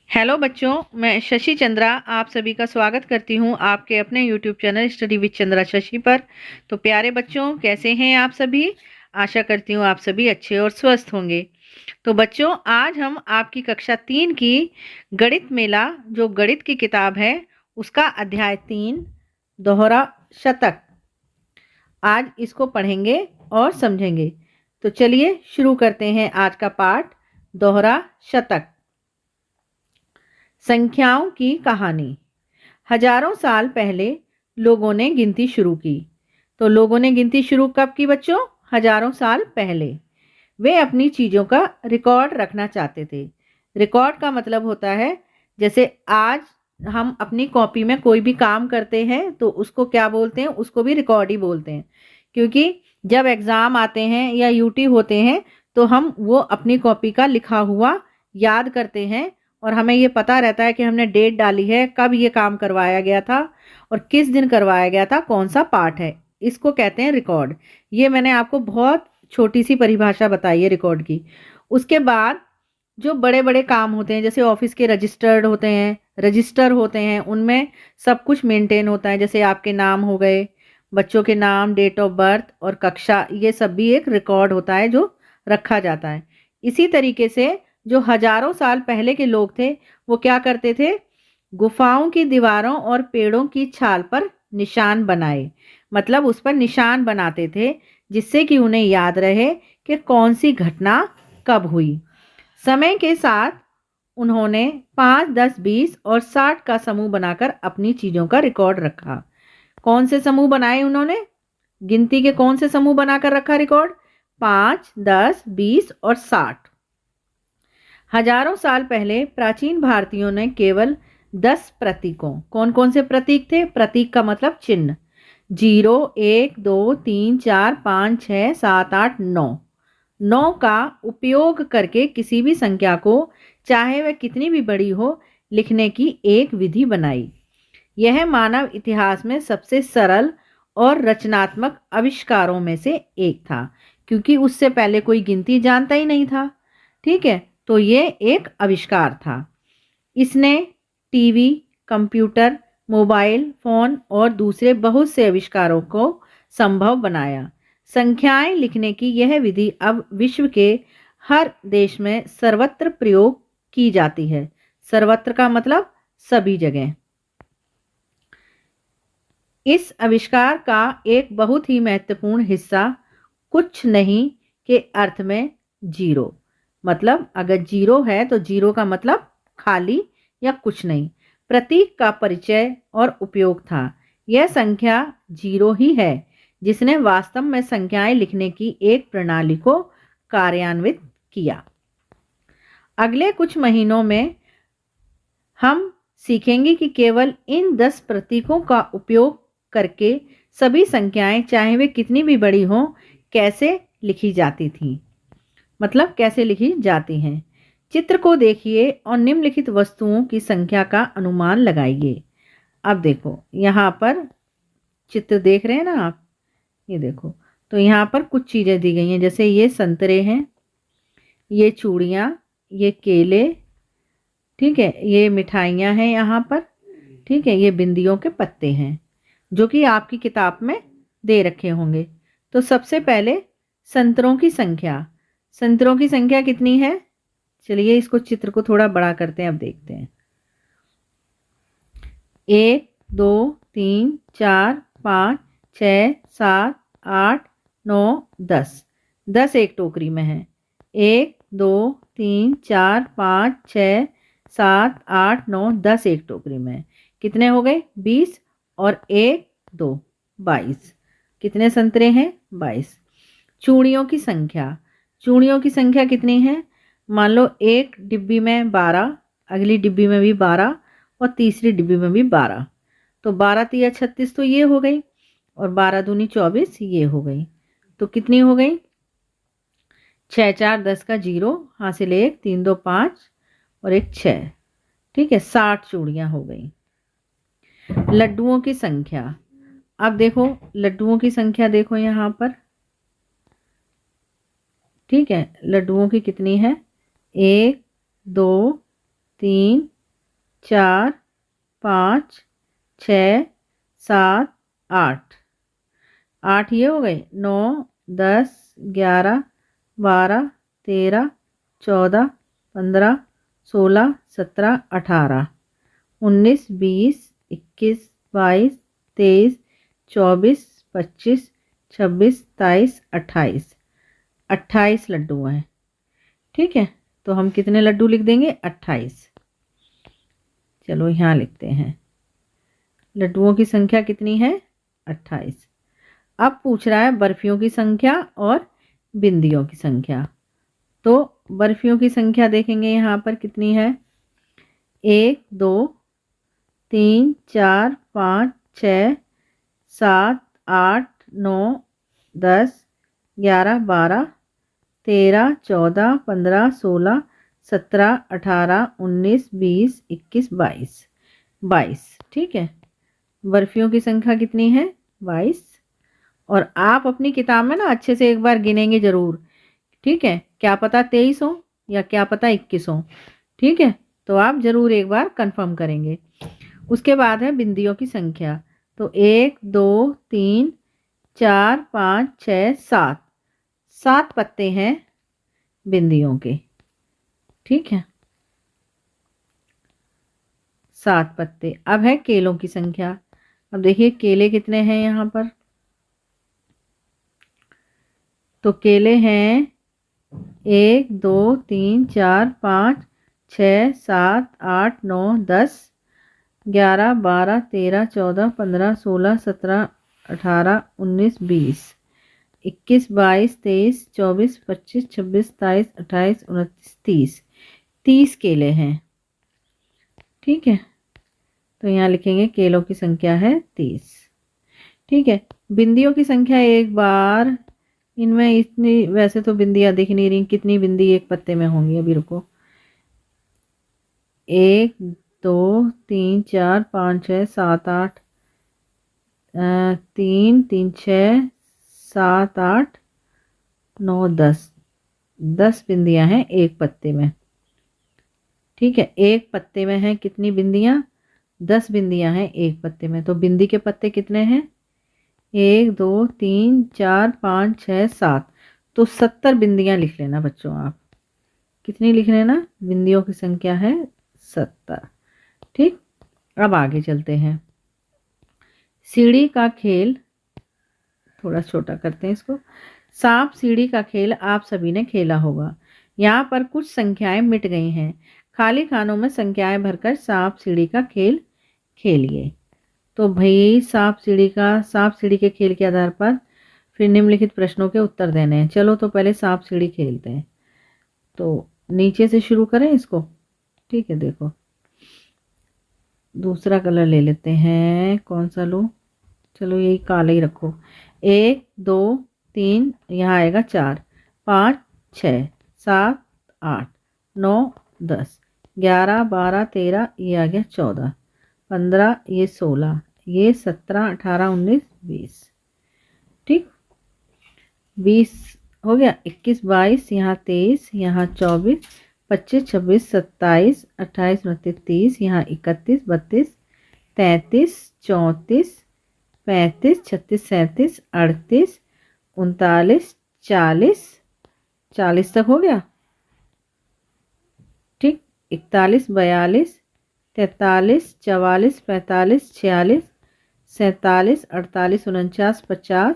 Hello बच्चों, मैं शशि चंद्रा आप सभी का स्वागत करती हूँ आपके अपने YouTube channel study with Chandra Shashi पर। तो प्यारे बच्चों, कैसे हैं आप सभी? आशा करती हूँ आप सभी अच्छे और स्वस्थ होंगे। तो बच्चों, आज हम आपकी कक्षा 3 की गणित मेला जो गणित की किताब है उसका अध्याय 3 दोहरा शतक, आज इसको पढ़ेंगे और समझेंगे। तो चलिए शुरू करते हैं आज का पाठ दोहरा शतक। संख्याओं की कहानी। हजारों साल पहले लोगों ने गिनती शुरू की। तो लोगों ने गिनती शुरू कब की बच्चों? हजारों साल पहले। वे अपनी चीज़ों का रिकॉर्ड रखना चाहते थे। रिकॉर्ड का मतलब होता है, जैसे आज हम अपनी कॉपी में कोई भी काम करते हैं तो उसको क्या बोलते हैं? उसको भी रिकॉर्ड ही बोलते हैं। क्योंकि जब एग्ज़ाम आते हैं या यूटी होते हैं तो हम वो अपनी कॉपी का लिखा हुआ याद करते हैं और हमें ये पता रहता है कि हमने डेट डाली है, कब ये काम करवाया गया था और किस दिन करवाया गया था, कौन सा पार्ट है। इसको कहते हैं रिकॉर्ड। ये मैंने आपको बहुत छोटी सी परिभाषा बताई है रिकॉर्ड की। उसके बाद जो बड़े बड़े काम होते हैं, जैसे ऑफिस के रजिस्टर्ड होते हैं, रजिस्टर होते हैं, उनमें सब कुछ मेंटेन होता है। जैसे आपके नाम हो गए, बच्चों के नाम, डेट ऑफ बर्थ और कक्षा, ये सब भी एक रिकॉर्ड होता है जो रखा जाता है। इसी तरीके से जो हजारों साल पहले के लोग थे वो क्या करते थे? गुफाओं की दीवारों और पेड़ों की छाल पर निशान बनाए, मतलब उस पर निशान बनाते थे जिससे कि उन्हें याद रहे कि कौन सी घटना कब हुई। समय के साथ उन्होंने 5, 10, 20 और 60 का समूह बनाकर अपनी चीजों का रिकॉर्ड रखा। कौन से समूह बनाए उन्होंने? गिनती के कौन से समूह बनाकर रखा रिकॉर्ड? 5, 10, 20 और 60। हजारों साल पहले प्राचीन भारतीयों ने केवल 10 प्रतीकों, कौन कौन से प्रतीक थे? प्रतीक का मतलब चिन्ह। 0, 1, 2, 3, 4, 5, 6, 7, 8, 9 9 का उपयोग करके किसी भी संख्या को, चाहे वह कितनी भी बड़ी हो, लिखने की एक विधि बनाई। यह मानव इतिहास में सबसे सरल और रचनात्मक आविष्कारों में से एक था, क्योंकि उससे पहले कोई गिनती जानता ही नहीं था। ठीक है, तो ये एक आविष्कार था। इसने टीवी, कंप्यूटर, मोबाइल फोन और दूसरे बहुत से आविष्कारों को संभव बनाया। संख्याएं लिखने की यह विधि अब विश्व के हर देश में सर्वत्र प्रयोग की जाती है। सर्वत्र का मतलब सभी जगह। इस आविष्कार का एक बहुत ही महत्वपूर्ण हिस्सा कुछ नहीं के अर्थ में जीरो, मतलब अगर जीरो है तो जीरो का मतलब खाली या कुछ नहीं, प्रतीक का परिचय और उपयोग था। यह संख्या जीरो ही है जिसने वास्तव में संख्याएं लिखने की एक प्रणाली को कार्यान्वित किया। अगले कुछ महीनों में हम सीखेंगे कि केवल इन 10 प्रतीकों का उपयोग करके सभी संख्याएं, चाहे वे कितनी भी बड़ी हों, कैसे लिखी जाती थी, मतलब कैसे लिखी जाती हैं। चित्र को देखिए और निम्नलिखित वस्तुओं की संख्या का अनुमान लगाइए। अब देखो, यहाँ पर चित्र देख रहे हैं ना आप, ये देखो। तो यहाँ पर कुछ चीज़ें दी गई हैं, जैसे ये संतरे हैं, ये चूड़ियाँ, ये केले, ठीक है, ये मिठाइयाँ हैं यहाँ पर, ठीक है, ये बिंदियों के पत्ते हैं जो कि आपकी किताब में दे रखे होंगे। तो सबसे पहले संतरों की संख्या। संतरों की संख्या कितनी है? चलिए इसको, चित्र को थोड़ा बड़ा करते हैं, अब देखते हैं। 1, 2, 3, 4, 5, 6, 7, 8, 9, 10। 10 एक टोकरी में है। 1, 2, 3, 4, 5, 6, 7, 8, 9, 10 एक टोकरी में है। कितने हो गए? 20 और 1, 2, 22। कितने संतरे हैं? 22। चूड़ियों की संख्या। चूड़ियों की संख्या कितनी है? मान लो एक डिब्बी में 12, अगली डिब्बी में भी 12 और तीसरी डिब्बी में भी 12। तो 12 तिया 36 तो ये हो गई, और 12 दूनी 24 ये हो गई। तो कितनी हो गई? 6, 4, 10 का 0, हासिल 1, 3, 2, 5 और 1, 6। ठीक है, 60 चूड़ियाँ हो गई। लड्डुओं की संख्या। अब देखो, लड्डुओं की संख्या देखो यहाँ पर, ठीक है, लड्डुओं की कितनी है? 1, 2, 3, 4, 5, 6, 7, 8। 8 ये हो गए। 9, 10, 11, 12, 13, 14, 15, 16, 17, 18, 19, 20, 21, 22, 23, 24, 25, 26, 27, 28। 28 लड्डू हैं। ठीक है, तो हम कितने लड्डू लिख देंगे? 28। चलो यहाँ लिखते हैं, लड्डुओं की संख्या कितनी है? 28। अब पूछ रहा है बर्फियों की संख्या और बिंदियों की संख्या। तो बर्फियों की संख्या देखेंगे यहाँ पर कितनी है। 1, 2, 3, 4, 5, 6, 7, 8, 9, 10, 11, 12, 13, 14, 15, 16, 17, 18, 19, 20, 21, 22। 22। ठीक है, बर्फियों की संख्या कितनी है? 22। और आप अपनी किताब में ना अच्छे से एक बार गिनेंगे जरूर। ठीक है, क्या पता 23 हो या क्या पता 21 हो। ठीक है, तो आप जरूर एक बार कंफर्म करेंगे। उसके बाद है बिंदियों की संख्या। तो 1, 2, 3, 4, 5, 6, 7। 7 पत्ते हैं बिंदियों के। ठीक है, 7 पत्ते। अब है केलों की संख्या। अब देखिए केले कितने हैं यहाँ पर। तो केले हैं 1, 2, 3, 4, 5, 6, 7, 8, 9, 10, 11, 12, 13, 14, 15, 16, 17, 18, 19, 20, 21, 22, 23, 24, 25, 26, 27, 28, 29, 30। 30 केले हैं। ठीक है, तो यहाँ लिखेंगे केलों की संख्या है 30। ठीक है, बिंदियों की संख्या एक बार, इनमें इतनी वैसे तो बिंदियां दिख नहीं रही, कितनी बिंदी एक पत्ते में होंगी, अभी रुको। 1, 2, 3, 4, 5, 6, 7, 8, 3, 3, 6, 7, 8, 9, 10। 10 बिंदियां हैं एक पत्ते में। ठीक है, एक पत्ते में है कितनी बिंदियां? 10 बिंदियां हैं एक पत्ते में। तो बिंदी के पत्ते कितने हैं? 1, 2, 3, 4, 5, 6, 7। तो 70 बिंदियां लिख लेना बच्चों आप। कितनी लिख लेना? बिंदियों की संख्या है 70। ठीक, अब आगे चलते हैं। सीढ़ी का खेल, थोड़ा छोटा करते हैं इसको। सांप सीढ़ी का खेल आप सभी ने खेला होगा। यहाँ पर कुछ संख्याएं मिट गई हैं। खाली खानों में संख्याएं भरकर सांप सीढ़ी का खेल खेलिए। तो भाई सांप सीढ़ी के खेल के आधार पर फिर निम्नलिखित प्रश्नों के उत्तर देने हैं। चलो तो पहले सांप सीढ़ी खेलते हैं। तो नीचे से शुरू करें इसको। ठीक है, देखो दूसरा कलर ले लेते हैं। कौन सा लो? चलो यही काला ही रखो। 1, 2, 3, यहाँ आएगा 4, 5, 6, 7, 8, 9, 10, 11, 12, 13, ये आ गया 14, 15, ये 16, ये 17, 18, 19, 20। ठीक, 20 हो गया। 21, 22, यहाँ 23, यहाँ 24, 25, 26, 27, 28, 29, 30, यहाँ 31, 32, 33, 34, 35, 36, 37, 38, 39, 40। 40 तक हो गया। ठीक, 41, 42, 43, 44, 45, 46, 47, 48, 49, 50,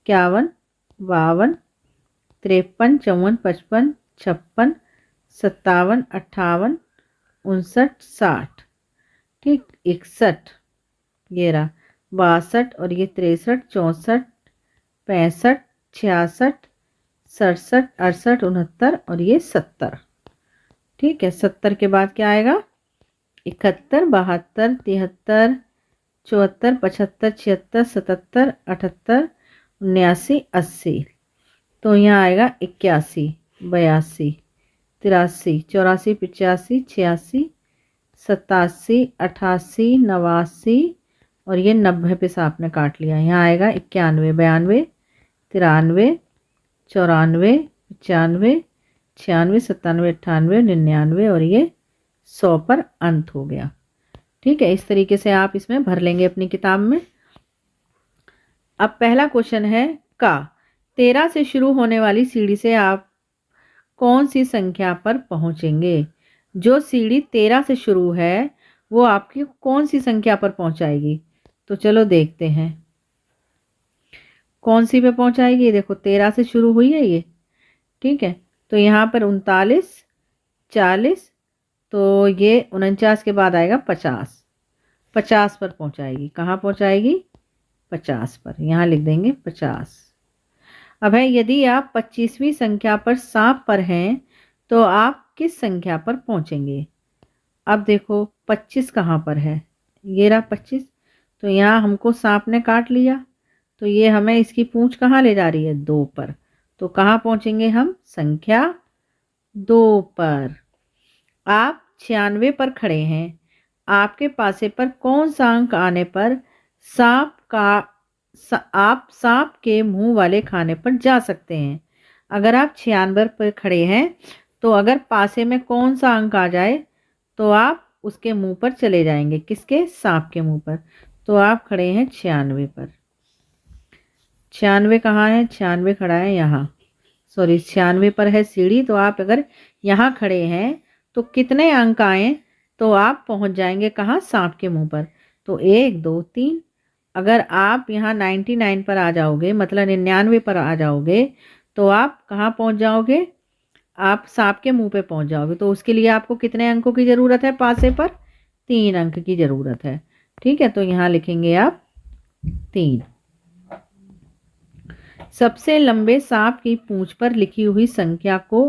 51, 52, 53, 54, 55, 56, 57, 58, 59, 60। ठीक, 61, ये रहा 62, और ये 63, 64, 65, 66, 67, 68, 69, और ये 70। ठीक है, 70 के बाद क्या आएगा? 71, 72, 73, 74, 75, 76, 77, 78, 79, 80। तो यहाँ आएगा 81, 82, 83, 84, 85, 86, 87, 88, 89, और ये 90 पे सांप ने काट लिया। यहाँ आएगा 91, 92, 93, 94, 95, 96, 97, 98, 99, और ये 100 पर अंत हो गया। ठीक है, इस तरीके से आप इसमें भर लेंगे अपनी किताब में। अब पहला क्वेश्चन है का 13 से शुरू होने वाली सीढ़ी से आप कौन सी संख्या पर पहुंचेंगे? जो सीढ़ी 13 से शुरू है वो आपकी कौन सी संख्या पर पहुंचाएगी? तो चलो देखते हैं कौन सी पे पहुंचाएगी। देखो 13 से शुरू हुई है ये, ठीक है, तो यहाँ पर 39, 40, तो ये 49 के बाद आएगा 50, 50 पर पहुंचाएगी। कहाँ पहुंचाएगी? 50 पर, यहाँ लिख देंगे 50। अब है यदि आप 25वीं संख्या पर सांप पर हैं तो आप किस संख्या पर पहुंचेंगे? अब देखो 25 कहाँ पर है, ये रहा 25, तो यहाँ हमको सांप ने काट लिया, तो ये हमें इसकी पूंछ कहाँ ले जा रही है? 2 पर, तो कहाँ पहुंचेंगे हम? संख्या 2 पर। आप 96 पर खड़े हैं, आपके पासे पर कौन सा अंक आने पर आप सांप के मुंह वाले खाने पर जा सकते हैं? अगर आप 96 पर खड़े हैं तो अगर पासे में कौन सा अंक आ जाए तो आप उसके मुंह पर चले जाएंगे। किसके? सांप के मुंह पर। तो आप खड़े हैं 96 पर। 96 कहाँ है? 96 खड़ा है यहाँ, सॉरी 96 पर है सीढ़ी, तो आप अगर यहाँ खड़े हैं तो कितने अंक आए तो आप पहुँच जाएंगे कहाँ? सांप के मुंह पर। तो 1 2 3। अगर आप यहाँ 99 पर आ जाओगे, मतलब 99 पर आ जाओगे, तो आप कहाँ पहुँच जाओगे? आप सांप के मुंह पे पहुँच जाओगे। तो उसके लिए आपको कितने अंकों की ज़रूरत है? पासे पर 3 अंक की ज़रूरत है। ठीक है, तो यहाँ लिखेंगे आप 3। सबसे लंबे सांप की पूंछ पर लिखी हुई संख्या को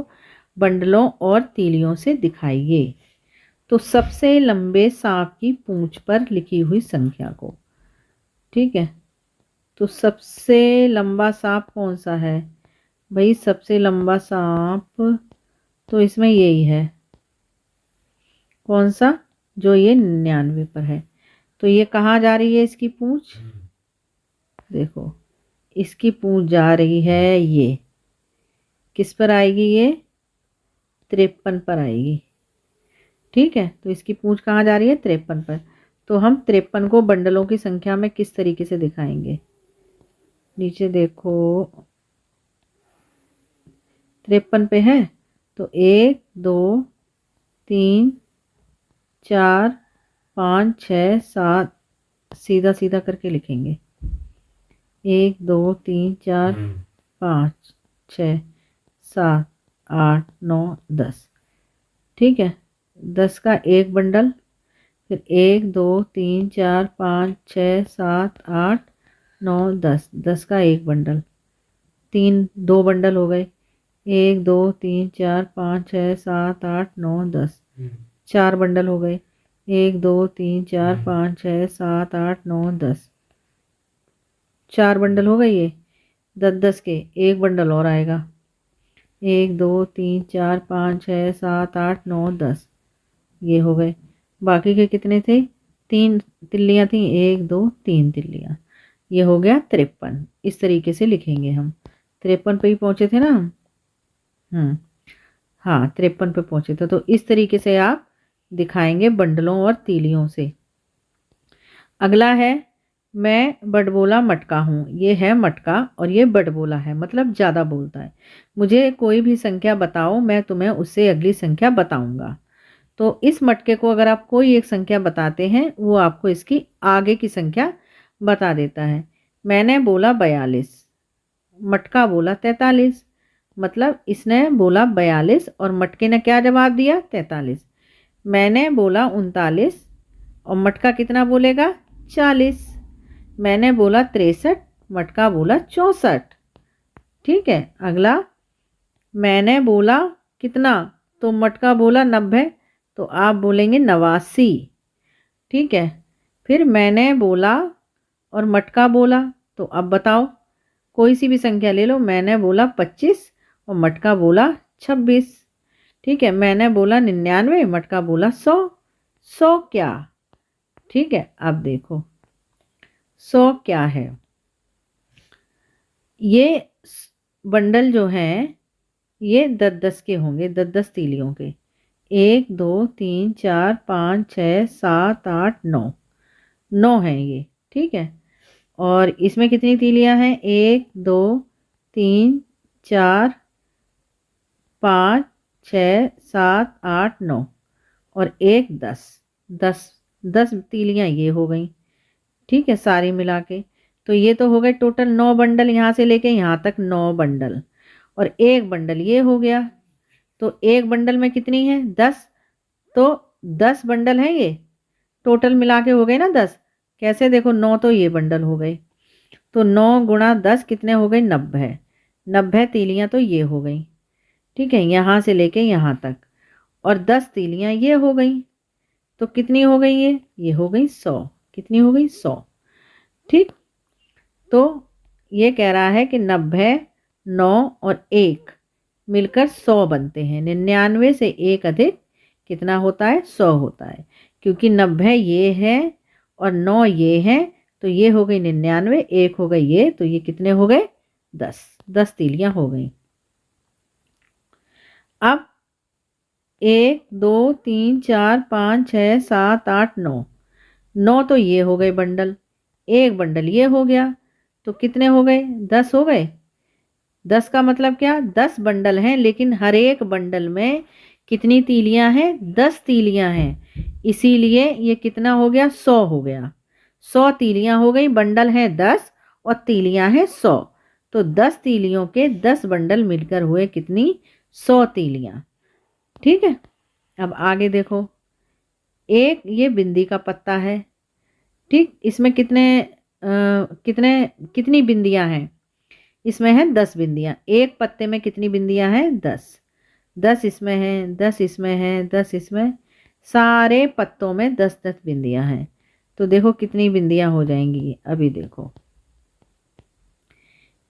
बंडलों और तीलियों से दिखाइए। तो सबसे लंबे सांप की पूंछ पर लिखी हुई संख्या को, ठीक है, तो सबसे लंबा सांप कौन सा है भाई? सबसे लंबा सांप तो इसमें यही है। कौन सा? जो ये 99 पर है। तो ये कहाँ जा रही है इसकी पूंछ? देखो इसकी पूंछ जा रही है, ये किस पर आएगी? ये 53 पर आएगी। ठीक है, तो इसकी पूंछ कहाँ जा रही है? 53 पर। तो हम 53 को बंडलों की संख्या में किस तरीके से दिखाएंगे? नीचे देखो 53 पे है, तो 1 2 3 4 5 6 7 सीधा सीधा करके लिखेंगे। 1 2 3 4 5 6 7 8 9 10। ठीक है, 10 का एक बंडल, फिर 1 2 3 4 5 6 7 8 9 10, 10 का एक बंडल, 2 बंडल हो गए। 1 2 3 4 5 6 7 8 9 10, 4 बंडल हो गए। 1 2 3 4 5 6 7 8 9 10, 4 बंडल हो गए। ये 10 के एक बंडल और आएगा। 1 2 3 4 5 6 7 8 9 10, ये हो गए। बाकी के कितने थे? 3 तिल्लियाँ थी, 1 2 3 तिल्लियाँ, ये हो गया 53। इस तरीके से लिखेंगे हम। 53 पे ही पहुँचे थे ना हम? हाँ 53 पे पहुँचे थे। तो इस तरीके से आप दिखाएंगे बंडलों और तीलियों से। अगला है मैं बड़बोला मटका हूँ। ये है मटका और ये बड़बोला है, मतलब ज़्यादा बोलता है। मुझे कोई भी संख्या बताओ, मैं तुम्हें उससे अगली संख्या बताऊंगा। तो इस मटके को अगर आप कोई एक संख्या बताते हैं, वो आपको इसकी आगे की संख्या बता देता है। मैंने बोला 42, मटका बोला 43, मतलब इसने बोला 42 और मटके ने क्या जवाब दिया? 43। मैंने बोला 39 और मटका कितना बोलेगा? 40। मैंने बोला 63, मटका बोला 64। ठीक है, अगला मैंने बोला कितना, तो मटका बोला 90, तो आप बोलेंगे 89। ठीक है, फिर मैंने बोला और मटका बोला, तो अब बताओ कोई सी भी संख्या ले लो। मैंने बोला 25 और मटका बोला 26। ठीक है, मैंने बोला 99, मटका बोला 100। 100 क्या? ठीक है, अब देखो 100 क्या है। ये बंडल जो हैं ये 10-10 के होंगे, 10-10 तीलियों के। 1 2 3 4 5 6 7 8 9, 9 है ये। ठीक है, और इसमें कितनी तीलियां हैं? 1 2 3 4 5 6 7 8 9 और 1 10, 10 10 तीलियां ये हो गई। ठीक है, सारी मिला के तो ये तो हो गए टोटल 9 बंडल, यहाँ से लेके यहाँ तक 9 बंडल, और एक बंडल ये हो गया। तो एक बंडल में कितनी है? 10, तो 10 बंडल है ये, टोटल मिला के हो गए ना 10। कैसे? देखो 9 तो ये बंडल हो गए, तो 9 गुणा 10 कितने हो गए? 90, 90 तीलियां तो ये हो गई। ठीक है, यहाँ से लेके यहाँ तक, और 10 तीलियां ये हो गई, तो कितनी हो गई? ये हो गई 100। कितनी हो गई? 100। ठीक, तो ये कह रहा है कि 90, 9 और 1 मिलकर 100 बनते हैं। 99 से 1 अधिक कितना होता है? 100 होता है, क्योंकि 90 ये है और 9 ये है, तो ये हो गई 99, 1 हो गई ये, तो ये कितने हो गए? 10, 10 तीलियां हो गई। अब 1 2 3 4 5 6 7 8 9, 9 तो ये हो गए बंडल, एक बंडल ये हो गया, तो कितने हो गए? 10 हो गए। 10 का मतलब क्या? 10 बंडल हैं, लेकिन हर एक बंडल में कितनी तीलियां हैं? 10 तीलियां हैं, इसीलिए ये कितना हो गया? 100 हो गया। 100 तीलियां हो गई, बंडल हैं 10 और तीलियां हैं 100, तो 10 तीलियों के 10 बंडल मिलकर हुए कितनी? 100 तीलियां। ठीक है, अब आगे देखो, एक ये बिंदी का पत्ता है। ठीक, इसमें कितनी बिंदियां हैं? इसमें है 10 बिंदियां। एक पत्ते में कितनी बिंदियां हैं? 10, 10 इसमें है, 10 इसमें है, 10 इसमें, सारे पत्तों में 10-10 बिंदियां हैं। तो देखो कितनी बिंदियां हो जाएंगी, अभी देखो,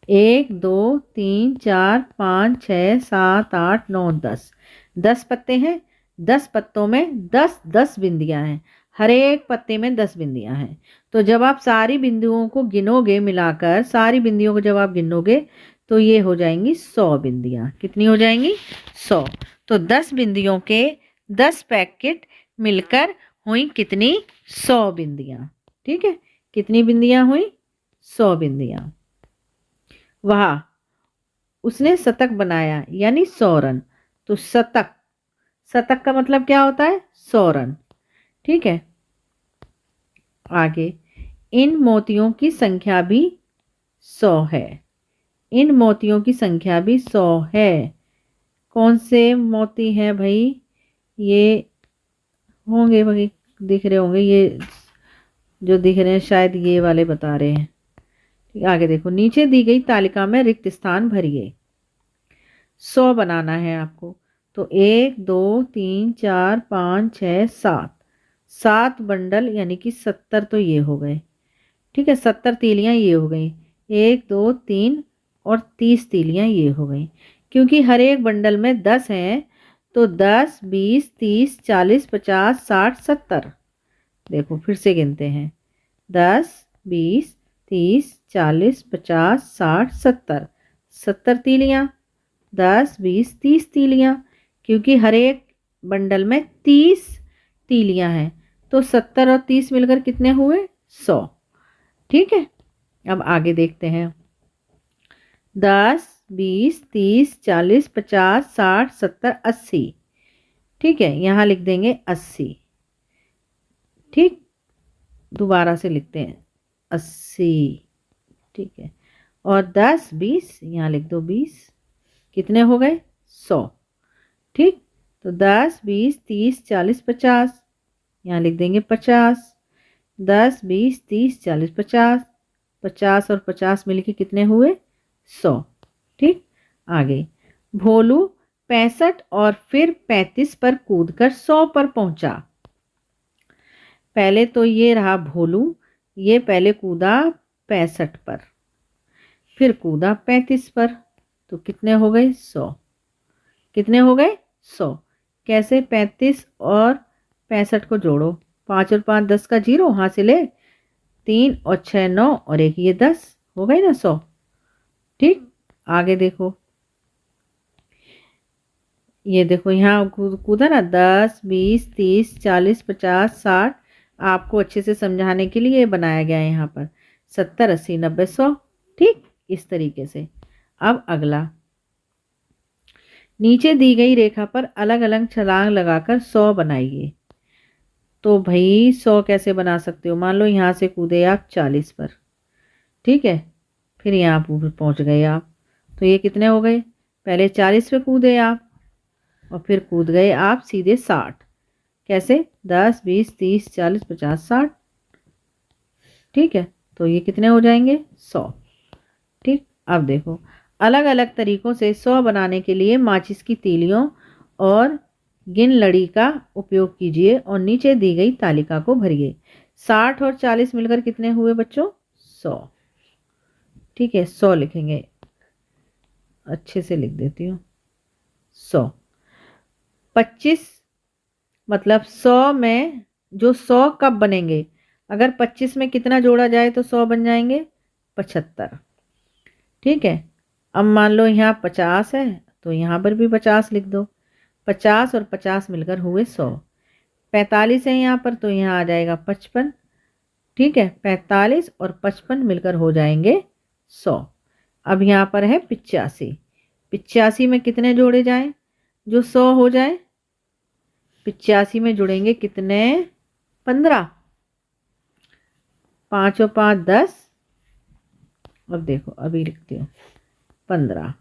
1 2 3 4 5 6 7 8 9 10, 10 पत्ते हैं, 10 पत्तों में 10-10 बिंदियां हैं, हर एक पत्ते में 10 बिंदियां हैं। तो जब आप सारी बिंदुओं को गिनोगे, मिलाकर सारी बिंदियों को जब आप गिनोगे, तो ये हो जाएंगी 100 बिंदियां। कितनी हो जाएंगी? 100। तो 10 बिंदियों के 10 पैकेट मिलकर हुई कितनी? 100 बिंदियां। ठीक है, कितनी बिंदियां हुई? 100 बिंदियां। वाह, उसने शतक बनाया, यानी 100 रन। तो शतक, शतक का मतलब क्या होता है? 100 रन। ठीक है, आगे, इन मोतियों की संख्या भी 100 है। इन मोतियों की संख्या भी 100 है। कौन से मोती हैं भाई? ये होंगे भाई, दिख रहे होंगे, ये जो दिख रहे हैं शायद ये वाले बता रहे हैं। ठीक, आगे देखो, नीचे दी गई तालिका में रिक्त स्थान भरिए। 100 बनाना है आपको, तो 1 2 3 4 5 6 7, 7 बंडल यानी कि 70 तो ये हो गए। ठीक है, 70 तीलियां ये हो गई, 1 2 3 और 30 तीलियां ये हो गई। क्योंकि हर एक बंडल में 10 हैं, तो 10 20 30 40 50 60 70। देखो फिर से गिनते हैं, 10 20 30 40 50 60 70, 70 तीलियां, 10 20 30 तीलियां, क्योंकि हर एक बंडल में 30 तीलियां हैं, तो 70 और 30 मिलकर कितने हुए? 100। ठीक है, अब आगे देखते हैं, 10 20 30 40 50 60 70 80। ठीक है, यहाँ लिख देंगे 80। ठीक, दोबारा से लिखते हैं 80। ठीक है, और 10 20 यहाँ लिख दो 20, कितने हो गए? 100। ठीक, तो 10 20 30 40 50, यहाँ लिख देंगे 50, 10 20 30 40 50, 50 और 50 मिलके कितने हुए? 100। ठीक, आगे, भोलू 65 और फिर 35 पर कूदकर 100 पर पहुंचा। पहले तो ये रहा भोलू, ये पहले कूदा 65 पर, फिर कूदा 35 पर, तो कितने हो गए? 100। कितने हो गए? 100। कैसे? 35 और 65 को जोड़ो, 5 और 5 10 का जीरो, हासिल 3 और 6 9 और 1 ये 10, हो गए ना 100। ठीक, आगे देखो, ये देखो यहाँ कूदा ना, 10 20 30 40 50 60। आपको अच्छे से समझाने के लिए बनाया गया है यहाँ पर 70 80 90 100। ठीक, इस तरीके से। अब अगला, नीचे दी गई रेखा पर अलग अलग छलांग लगाकर 100 बनाइए। तो भाई 100 कैसे बना सकते हो? मान लो यहाँ से कूदे आप 40 पर, ठीक है, फिर यहाँ पर पहुँच गए आप, तो ये कितने हो गए? पहले 40 पे कूदे आप और फिर कूद गए आप सीधे 60। कैसे? 10 20 30 40 50 60। ठीक है, तो ये कितने हो जाएंगे? 100। ठीक, अब देखो, अलग अलग तरीकों से 100 बनाने के लिए माचिस की तीलियों और गिन लड़ी का उपयोग कीजिए और नीचे दी गई तालिका को भरिए। 60 और 40 मिलकर कितने हुए बच्चों? 100। ठीक है, 100 लिखेंगे, अच्छे से लिख देती हूँ। 100 25 मतलब 100 में जो 100 कब बनेंगे? अगर 25 में कितना जोड़ा जाए तो 100 बन जाएंगे? 75। ठीक है, अब मान लो यहाँ 50 है तो यहाँ पर भी 50 लिख दो। 50 और 50 मिलकर हुए 100। 45 है यहाँ पर तो यहाँ आ जाएगा 55। ठीक है, 45 और 55 मिलकर हो जाएंगे 100। अब यहाँ पर है 85। 85 में कितने जोड़े जाएं जो 100 हो जाए? 85 में जुड़ेंगे कितने? 15। 5 और 5 10। अब देखो, अभी लिखती हूँ 15।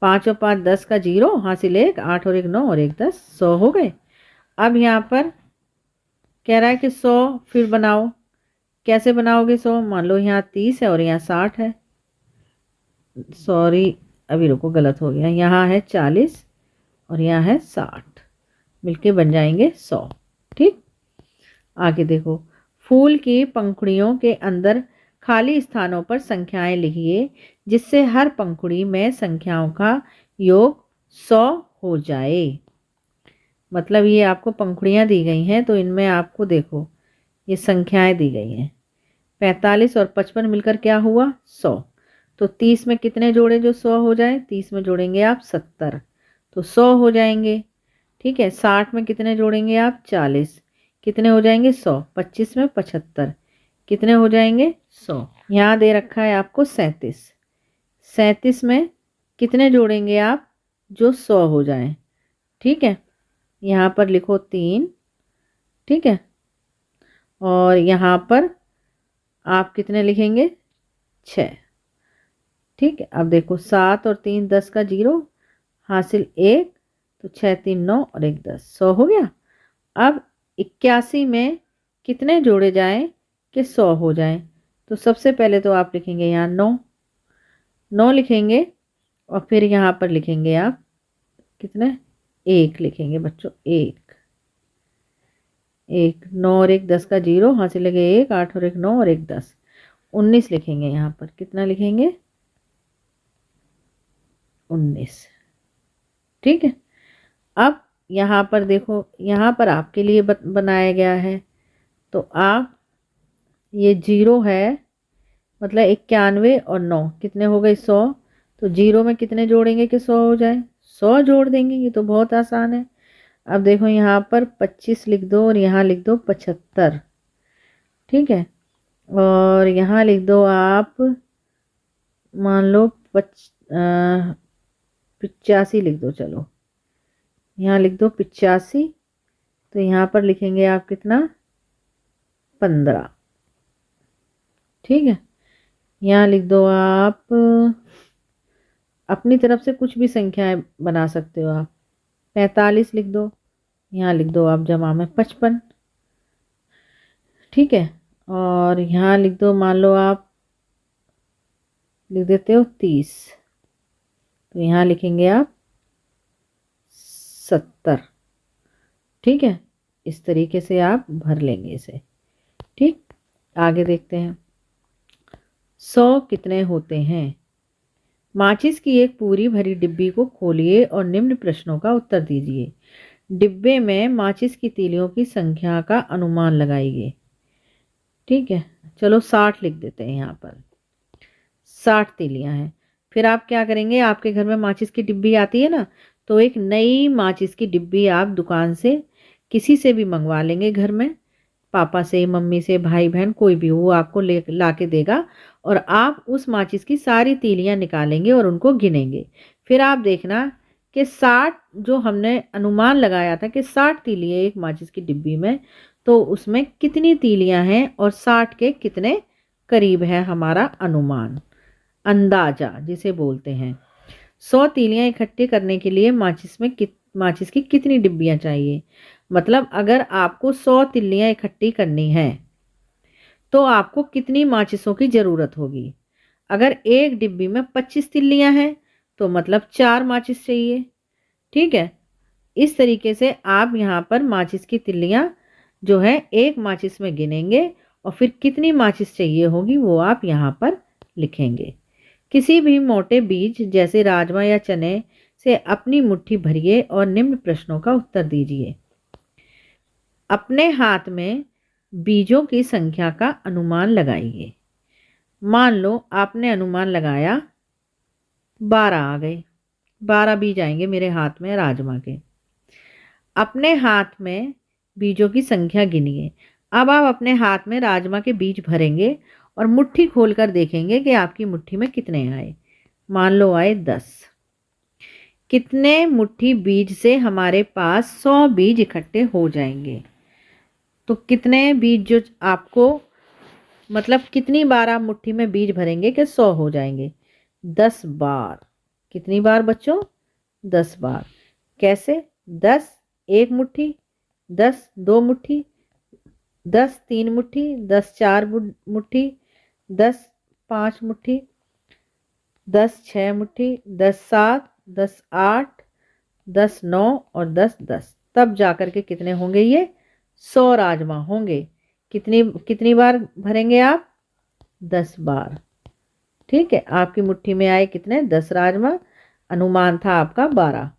5 और 5 10 का 0 हासिल 1, 8 और 1 9 और 1 10, 100 हो गए। अब यहाँ पर कह रहा है कि 100 फिर बनाओ। कैसे बनाओगे 100? मान लो यहाँ 30 है और यहाँ 60 है। सॉरी, अभी रुको, गलत हो गया। यहाँ है 40 और यहाँ है 60, मिलके बन जाएंगे 100। ठीक, आगे देखो, फूल की पंखुड़ियों के अंदर खाली स्थानों पर संख्याएं लिखिए जिससे हर पंखुड़ी में संख्याओं का योग 100 हो जाए। मतलब ये आपको पंखुड़ियाँ दी गई हैं तो इनमें आपको देखो ये संख्याएं दी गई हैं। 45 और 55 मिलकर क्या हुआ? 100। तो 30 में कितने जोड़े जो 100 हो जाए? 30 में जोड़ेंगे आप 70 तो 100 हो जाएंगे। ठीक है, 60 में कितने जोड़ेंगे आप? 40, कितने हो जाएंगे? 100। 25 में 75, कितने हो जाएंगे? 100। यहाँ दे रखा है आपको 37। 37 में कितने जोड़ेंगे आप जो 100 हो जाए? ठीक है, यहाँ पर लिखो 3। ठीक है, और यहाँ पर आप कितने लिखेंगे? 6। ठीक है, अब देखो 7 और 3 10 का 0 हासिल 1, तो 6 3 9 और 1 10, 100 हो गया। अब 81 में कितने जोड़े जाएं कि 100 हो जाए? तो सबसे पहले तो आप लिखेंगे यहाँ 9। 9 लिखेंगे और फिर यहाँ पर लिखेंगे आप कितने? 1 लिखेंगे बच्चों, 1। 1 9 और 1 10 का 0 हासिल लगे 1, 8 और 1 9 और 1 10, 19 लिखेंगे। यहाँ पर कितना लिखेंगे? 19। ठीक है, अब यहाँ पर देखो, यहाँ पर आपके लिए बनाया गया है तो आप ये 0 है मतलब 91 और 9 कितने हो गए? 100। तो 0 में कितने जोड़ेंगे कि 100 हो जाए? 100 जोड़ देंगे, ये तो बहुत आसान है। अब देखो यहाँ पर 25 लिख दो और यहाँ लिख दो 75। ठीक है, और यहाँ लिख दो आप मान लो 85 लिख दो। चलो यहाँ लिख दो 85, तो यहाँ पर लिखेंगे आप कितना? 15। ठीक है, यहाँ लिख दो आप अपनी तरफ से कुछ भी संख्याएं बना सकते हो आप। 45 लिख दो, यहाँ लिख दो आप जमा में 55। ठीक है, और यहाँ लिख दो, मान लो आप लिख देते हो 30, तो यहाँ लिखेंगे आप 70। ठीक है, इस तरीके से आप भर लेंगे इसे। ठीक, आगे देखते हैं 100 कितने होते हैं। माचिस की एक पूरी भरी डिब्बी को खोलिए और निम्न प्रश्नों का उत्तर दीजिए। डिब्बे में माचिस की तीलियों की संख्या का अनुमान लगाइए। ठीक है, चलो 60 लिख देते हैं। यहाँ पर 60 तीलियां हैं। फिर आप क्या करेंगे? आपके घर में माचिस की डिब्बी आती है ना, तो एक नई माचिस की डिब्बी आप दुकान से किसी से भी मंगवा लेंगे, घर में पापा से, मम्मी से, भाई बहन कोई भी, वो आपको ले ला के देगा और आप उस माचिस की सारी तीलियां निकालेंगे और उनको गिनेंगे। फिर आप देखना कि 60 जो हमने अनुमान लगाया था कि 60 तीलियां एक माचिस की डिब्बी में, तो उसमें कितनी तीलियां हैं और 60 के कितने करीब है हमारा अनुमान, अंदाजा जिसे बोलते हैं। 100 तीलियां इकट्ठी करने के लिए माचिस की कितनी डिब्बियां चाहिए, मतलब अगर आपको 100 तिल्लियां इकट्ठी करनी है तो आपको कितनी माचिसों की ज़रूरत होगी। अगर एक डिब्बी में 25 तिल्लियां हैं तो मतलब 4 माचिस चाहिए। ठीक है, इस तरीके से आप यहाँ पर माचिस की तिल्लियां जो है एक माचिस में गिनेंगे और फिर कितनी माचिस चाहिए होगी वो आप यहाँ पर लिखेंगे। किसी भी मोटे बीज जैसे राजमा या चने से अपनी मुट्ठी भरिए और निम्न प्रश्नों का उत्तर दीजिए। अपने हाथ में बीजों की संख्या का अनुमान लगाइए। मान लो आपने अनुमान लगाया 12 आ गए, 12 बीज आएंगे मेरे हाथ में राजमा के। अपने हाथ में बीजों की संख्या गिनिए। अब आप अपने हाथ में राजमा के बीज भरेंगे और मुट्ठी खोलकर देखेंगे कि आपकी मुट्ठी में कितने आए। मान लो आए 10। कितने मुट्ठी बीज से हमारे पास 100 बीज इकट्ठे हो जाएंगे। तो कितने बीज जो आपको, मतलब कितनी बार आप मुट्ठी में बीज भरेंगे कि 100 हो जाएंगे। 10 बार। कितनी बार बच्चों? 10 बार। कैसे? 10 एक मुट्ठी, 10 दो मुट्ठी, 10 तीन मुट्ठी, 10 चार मुट्ठी, 10 पाँच मुट्ठी, 10 छः मुट्ठी, 10 सात, 10 आठ, 10 9 और 10 10। तब जाकर के कितने होंगे? ये 100 राजमा होंगे। कितनी कितनी बार भरेंगे आप? 10 बार। ठीक है, आपकी मुट्ठी में आए कितने? 10 राजमा। अनुमान था आपका 12।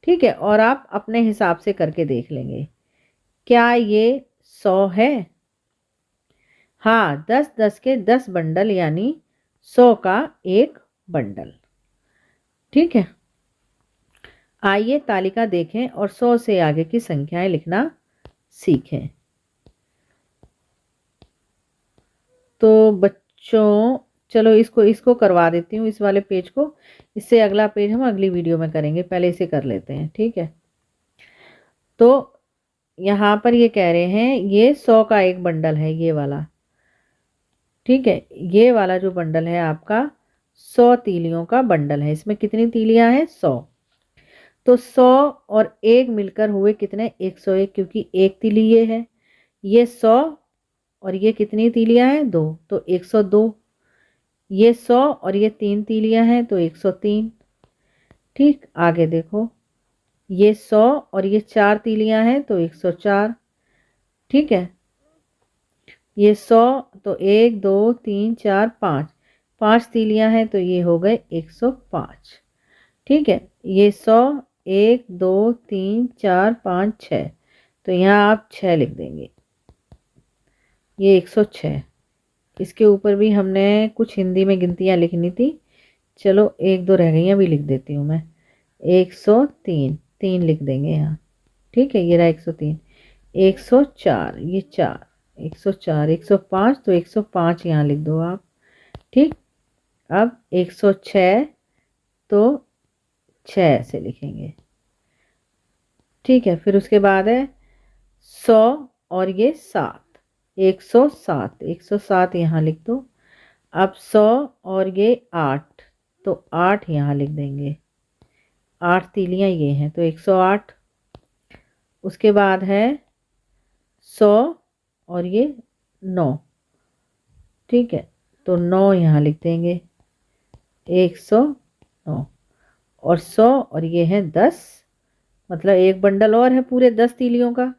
ठीक है, और आप अपने हिसाब से करके देख लेंगे क्या ये 100 है। हाँ, 10-10 के 10 बंडल यानी 100 का एक बंडल। ठीक है, आइए तालिका देखें और 100 से आगे की संख्याएं लिखना सीखें। तो बच्चों चलो इसको करवा देती हूँ, इस वाले पेज को। इससे अगला पेज हम अगली वीडियो में करेंगे, पहले इसे कर लेते हैं। ठीक है, तो यहाँ पर ये कह रहे हैं ये 100 का एक बंडल है, ये वाला। ठीक है, ये वाला जो बंडल है आपका 100 तीलियों का बंडल है। इसमें कितनी तीलियां हैं? 100। तो 100 और एक मिलकर हुए कितने? 101, क्योंकि एक तीली ये है। ये 100 और ये कितनी तीलियां हैं? 2, तो 102। ये 100 और ये 3 तीलियां हैं तो 103। ठीक, आगे देखो, ये 100 और ये 4 तीलियां हैं तो 104। ठीक है, ये 100 तो 1 2 3 4 5, 5 तीलियां हैं तो ये हो गए 105। ठीक है, ये 100 1 2 3 4 5 6, तो यहाँ आप 6 लिख देंगे। ये 106। इसके ऊपर भी हमने कुछ हिंदी में गिनतियाँ लिखनी थी, चलो एक दो रह गई अभी लिख देती हूँ मैं। 103, 3 लिख देंगे यहाँ। ठीक है, ये रहा 103। 104, ये 4, 104, 105, तो 105 यहाँ लिख दो आप। ठीक, अब 106 तो 6 से लिखेंगे। ठीक है, फिर उसके बाद है 100 और ये 7, 107, 107 यहाँ लिख दो। अब 100 और ये 8, तो 8 यहाँ लिख देंगे। 8 तीलियाँ ये हैं तो 108। उसके बाद है 100 और ये 9। ठीक है, तो 9 यहाँ लिख देंगे। 109 और 100 और ये है 10, मतलब एक बंडल और है पूरे 10 तीलियों का।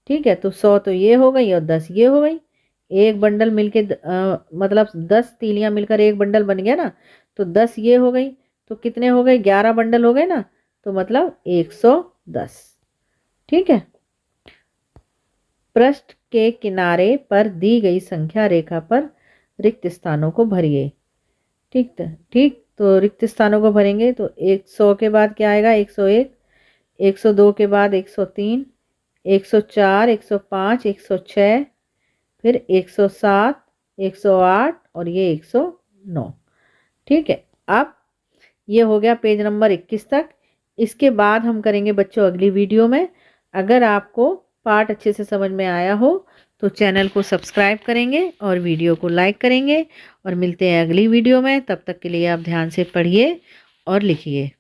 ठीक है, तो 100 तो ये हो गई और 10 ये हो गई। एक बंडल मिलके मतलब 10 तीलियां मिलकर एक बंडल बन गया ना, तो 10 ये हो गई, तो कितने हो गए? 11 बंडल हो गए ना, तो मतलब 110। ठीक है, पृष्ठ के किनारे पर दी गई संख्या रेखा पर रिक्त स्थानों को भरिए। ठीक, तो रिक्त स्थानों को भरेंगे तो 100 के बाद क्या आएगा? 101, 102 के बाद 103, 104, 105, 106, फिर 107, 108 और ये 109। ठीक है, अब ये हो गया पेज नंबर 21 तक। इसके बाद हम करेंगे बच्चों अगली वीडियो में। अगर आपको पार्ट अच्छे से समझ में आया हो तो चैनल को सब्सक्राइब करेंगे और वीडियो को लाइक करेंगे, और मिलते हैं अगली वीडियो में। तब तक के लिए आप ध्यान से पढ़िए और लिखिए।